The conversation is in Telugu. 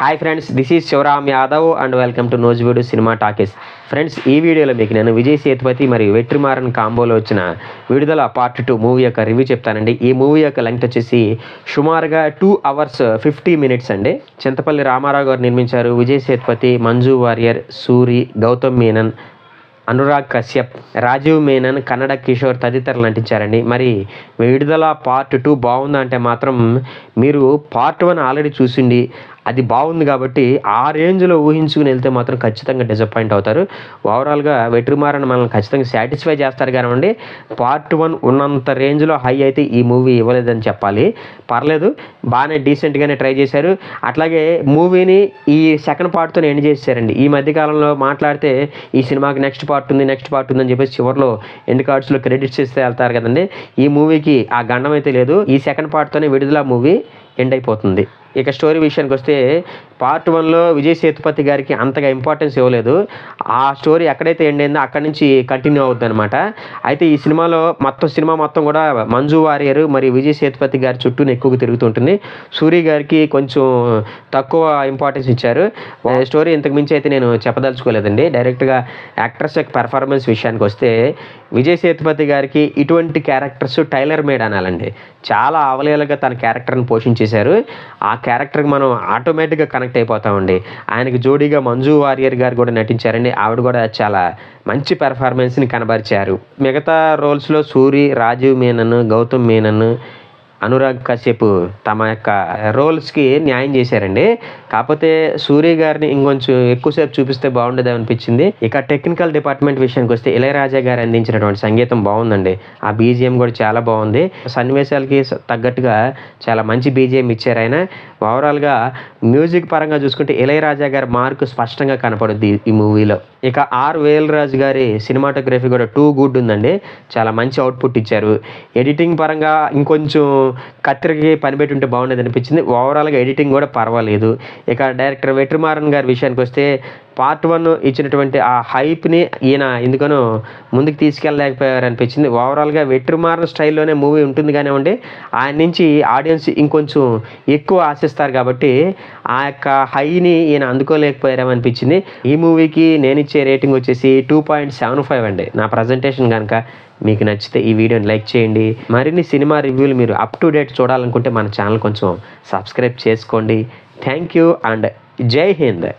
Hi friends, this is Shivaram Yadav and welcome to Nuzvid cinema talkies. Friends, ఈ వీడియోలో మీకు నేను విజయ్ సేతుపతి మరియు వెట్రిమారన్ కాంబోలో వచ్చిన విడుదల పార్ట్ 2 మూవీ యొక్క రివ్యూ చెప్తానండి. ఈ మూవీ యొక్క లెంగ్త్ వచ్చేసి సుమారుగా 2 hours 50 minutes అండి. చింతపల్లి రామారావు గారు నిర్మించారు. విజయ్ సేతుపతి, మంజు వారియర్, సూరి, గౌతమ్ మీనన్, అనురాగ్ కశ్యప్, రాజీవ్ మేనన్, కన్నడ కిషోర్ తదితరులు నటించారండి. మరి విడుదల పార్ట్ 2 బాగుందా అంటే మాత్రం మీరు పార్ట్ 1 ఆల్రెడీ చూసిండి, అది బాగుంది కాబట్టి ఆ రేంజ్లో ఊహించుకుని వెళ్తే మాత్రం ఖచ్చితంగా డిసప్పాయింట్ అవుతారు. ఓవరాల్గా వెట్రిమారన్ మనల్ని ఖచ్చితంగా సాటిస్ఫై చేస్తారు కానివ్వండి, పార్ట్ 1 ఉన్నంత రేంజ్లో హై అయితే ఈ మూవీ ఇవ్వలేదని చెప్పాలి. పర్లేదు, బాగానే డీసెంట్గానే ట్రై చేశారు. అట్లాగే మూవీని ఈ సెకండ్ పార్ట్తో ఎండ్ చేశారండి. ఈ మధ్యకాలంలో మాట్లాడితే ఈ సినిమాకి నెక్స్ట్ పార్ట్ ఉంది అని చెప్పేసి చివరిలో ఎండ్ కార్డ్స్లో క్రెడిట్స్ ఇస్తే వెళ్తారు కదండి. ఈ మూవీకి ఆ గండం అయితే లేదు. ఈ సెకండ్ పార్ట్తోనే విడుదల మూవీ ఎండ్ అయిపోతుంది. ఇక స్టోరీ విషయానికి వస్తే పార్ట్ 1లో విజయ్ సేతుపతి గారికి అంతగా ఇంపార్టెన్స్ ఇవ్వలేదు. ఆ స్టోరీ ఎక్కడైతే ఎండ్ అయిందో అక్కడి నుంచి కంటిన్యూ అవుద్ది అనమాట. అయితే ఈ సినిమాలో సినిమా మొత్తం కూడా మంజు వారియర్ మరియు విజయ్ సేతుపతి గారి చుట్టూనే ఎక్కువగా తిరుగుతుంటుంది. సూరి గారికి కొంచెం తక్కువ ఇంపార్టెన్స్ ఇచ్చారు. స్టోరీ ఇంతకు మించి అయితే నేను చెప్పదలుచుకోలేదండి. డైరెక్ట్గా యాక్ట్రెస్ యొక్క పెర్ఫార్మెన్స్ విషయానికి వస్తే విజయ్ సేతుపతి గారికి ఇటువంటి క్యారెక్టర్స్ టైలర్ మేడ్ అనాలండి. చాలా అవలీలగా తన క్యారెక్టర్ని పోషించేశారు. ఆ క్యారెక్టర్కి మనం ఆటోమేటిక్గా కనెక్ట్ అయిపోతామండి. ఆయనకి జోడీగా మంజు వారియర్ గారు కూడా నటించారండి. ఆవిడ కూడా చాలా మంచి పెర్ఫార్మెన్స్ని కనబరిచారు. మిగతా రోల్స్లో సూరి, రాజీవ్ మేనన్, గౌతమ్ మీనన్, అనురాగ్ కశ్యప్ తమ యొక్క రోల్స్కి న్యాయం చేశారండి. కాకపోతే సూర్య గారిని ఇంకొంచెం ఎక్కువసేపు చూపిస్తే బాగుండేది అనిపించింది. ఇక టెక్నికల్ డిపార్ట్మెంట్ విషయానికి వస్తే ఇళయరాజా గారు అందించినటువంటి సంగీతం బాగుందండి. ఆ బీజిఎం కూడా చాలా బాగుంది. సన్నివేశాలకి తగ్గట్టుగా చాలా మంచి బీజిఎం ఇచ్చారు ఆయన. ఓవరాల్గా మ్యూజిక్ పరంగా చూసుకుంటే ఇళయరాజా గారి మార్కు స్పష్టంగా కనపడుద్ది ఈ మూవీలో. ఇక ఆర్ వేల్రాజు గారి సినిమాటోగ్రఫీ కూడా టూ గుడ్ ఉందండి. చాలా మంచి అవుట్పుట్ ఇచ్చారు. ఎడిటింగ్ పరంగా ఇంకొంచెం కత్తిరికి పనిపెట్టి ఉంటే బాగుండేది అనిపించింది. ఓవరాల్గా ఎడిటింగ్ కూడా పర్వాలేదు. ఇక డైరెక్టర్ వెట్రిమారన్ గారి విషయానికి వస్తే పార్ట్ 1 ఇచ్చినటువంటి ఆ హైప్ని ఈయన ఎందుకనో ముందుకు తీసుకెళ్ళలేకపోయారు అనిపించింది. ఓవరాల్గా వెట్రిమారన్ స్టైల్లోనే మూవీ ఉంటుంది కానివ్వండి, ఆయన నుంచి ఆడియన్స్ ఇంకొంచెం ఎక్కువ ఆశిస్తారు కాబట్టి ఆ యొక్క హైని ఈయన అందుకోలేకపోయారేమో అనిపించింది. ఈ మూవీకి నేను ఇచ్చే రేటింగ్ వచ్చేసి 2.75 అండి. నా ప్రజెంటేషన్ కనుక మీకు నచ్చితే ఈ వీడియోని లైక్ చేయండి. మరిన్ని సినిమా రివ్యూలు మీరు అప్ టు డేట్ చూడాలనుకుంటే మన ఛానల్ కొంచెం సబ్స్క్రైబ్ చేసుకోండి. థ్యాంక్ యూ అండ్ జై హింద్.